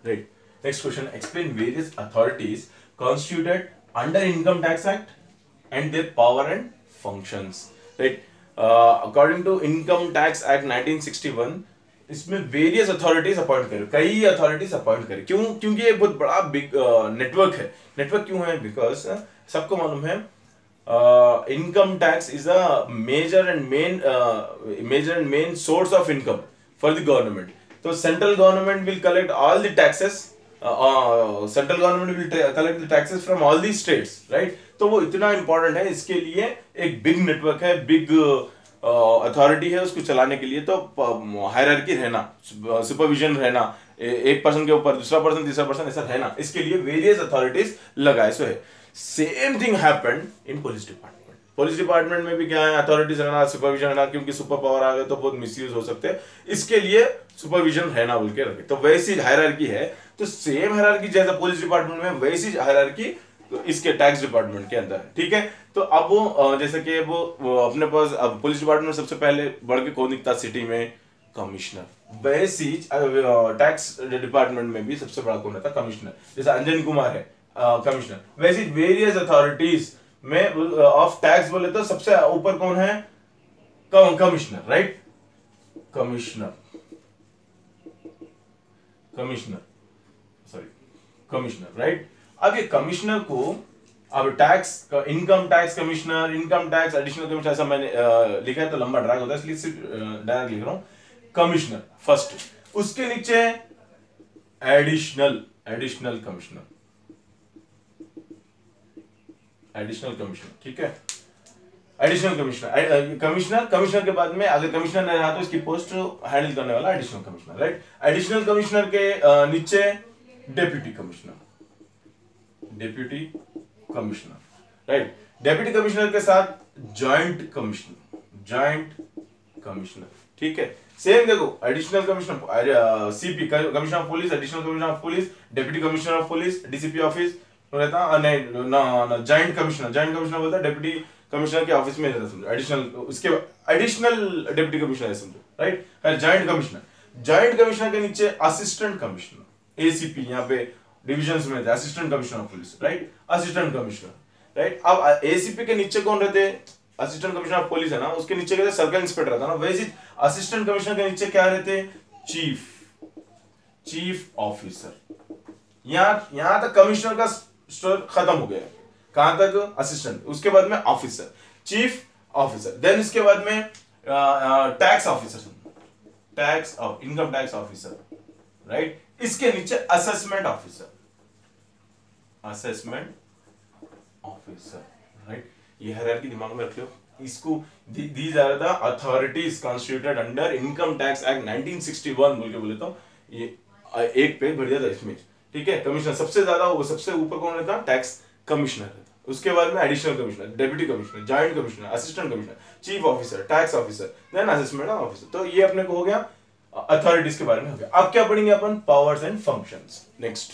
Right. Next question. Explain various authorities constituted under Income Tax Act and their power and functions. Right. According to Income Tax Act 1961, इसमें various authorities appoint करे, कई authorities appoint करे। क्यों? क्योंकि ये बहुत बड़ा बिग नेटवर्क है। नेटवर्क क्यों है? बिकॉज सबको मालूम है income tax is a major and main source of income for the government. तो central government will collect all the taxes, central government will collect the taxes from all the states, right. तो वो इतना important है, इसके लिए एक big network है, big authority है उसको चलाने के लिए। तो हायरार्की रहना, सुपरविजन रहना, एक पर्सन के ऊपर दूसरा पर्सन, तीसरा पर्सन, ऐसा रहना, इसके लिए वेरियस अथॉरिटीज लगाए सो है। Same thing happened in police department. Police department में भी क्या है? अथॉरिटीज रहना, सुपरविजन रहना, क्योंकि सुपर पावर आ गए तो बहुत मिसयूज हो सकते हैं, इसके लिए सुपरविजन रहना बोल के रखे। तो वैसी हायरार्की है, तो सेम हायरार्की जैसा पुलिस डिपार्टमेंट में, वैसी हायरार्की तो इसके टैक्स डिपार्टमेंट के अंदर है, ठीक है। तो अब वो जैसे कि वो अपने पास अब पुलिस डिपार्टमेंट सबसे पहले बढ़ के कौन दिखता सिटी में? कमिश्नर। वैसी टैक्स डिपार्टमेंट में भी सबसे बड़ा कौन रहता? कमिश्नर। जैसे अंजन कुमार है कमिश्नर, वैसी वेरियस अथॉरिटीज में ऑफ टैक्स बोले तो सबसे ऊपर कौन है? Commissioner, right. Commissioner, commissioner, right. अब ये कमिश्नर को, अब tax, income tax commissioner, income tax additional commissioner, ऐसा मैंने लिखा है तो लंबा ड्रैग होता है, इसलिए सिर्फ डायरेक्ट लिख रहा हूं। कमिश्नर फर्स्ट, उसके नीचे एडिशनल कमिश्नर, ठीक है। एडिशनल कमिश्नर के बाद में अगर कमिश्नर नहीं रहा तो इसकी पोस्ट हैंडल करने वाला additional commissioner, right. Additional commissioner के नीचे deputy commissioner, right. Deputy commissioner के साथ जॉइंट कमिश्नर, ठीक है। सेम देखो, additional commissioner, CP commissioner of police, additional commissioner of police, deputy commissioner of police, DCP office रहता, नहीं जॉइंट कमिश्नर बोलता है डेप्यूटी कमिश्नर के ऑफिस में रहता, समझो। एडिशनल, उसके एडिशनल डेप्यूटी कमिश्नर है, समझो, राइट। जॉइंट कमिश्नर के नीचे असिस्टेंट कमिश्नर, एसीपी, यहाँ पे डिविजन्स में थे, assistant commissioner of police, right, assistant commissioner, right. अब एसीपी के नीचे कौन रहते? असिस्टेंट कमिश्नर ऑफ पुलिस है ना, उसके नीचे कहते सर्कल इंस्पेक्टर रहता ना, वैसे असिस्टेंट कमिश्नर के नीचे क्या रहते? Chief officer. यहां तक कमिश्नर का स्टोर खत्म हो गया। कहां तक? असिस्टेंट, उसके बाद में ऑफिसर, चीफ ऑफिसर, देन इसके बाद में tax officer, income tax officer, right. इसके नीचे असेसमेंट ऑफिसर, राइट। ये हायरार्की दिमाग में रख लो। इसको these are the authorities constituted under income tax act 1961 बोल के बोले तो ये एक पेज भर दिया था इसमें, ठीक है। कमिश्नर सबसे ज्यादा, वो सबसे ऊपर कौन रहता? टैक्स कमिश्नर रहता। उसके बाद में additional commissioner, deputy commissioner, joint commissioner, assistant commissioner, chief officer, tax officer, then assessment officer. तो ये अपने को हो गया अथॉरिटीज के बारे में हो गया। अब क्या पढ़ेंगे अपन? Powers and functions. नेक्स्ट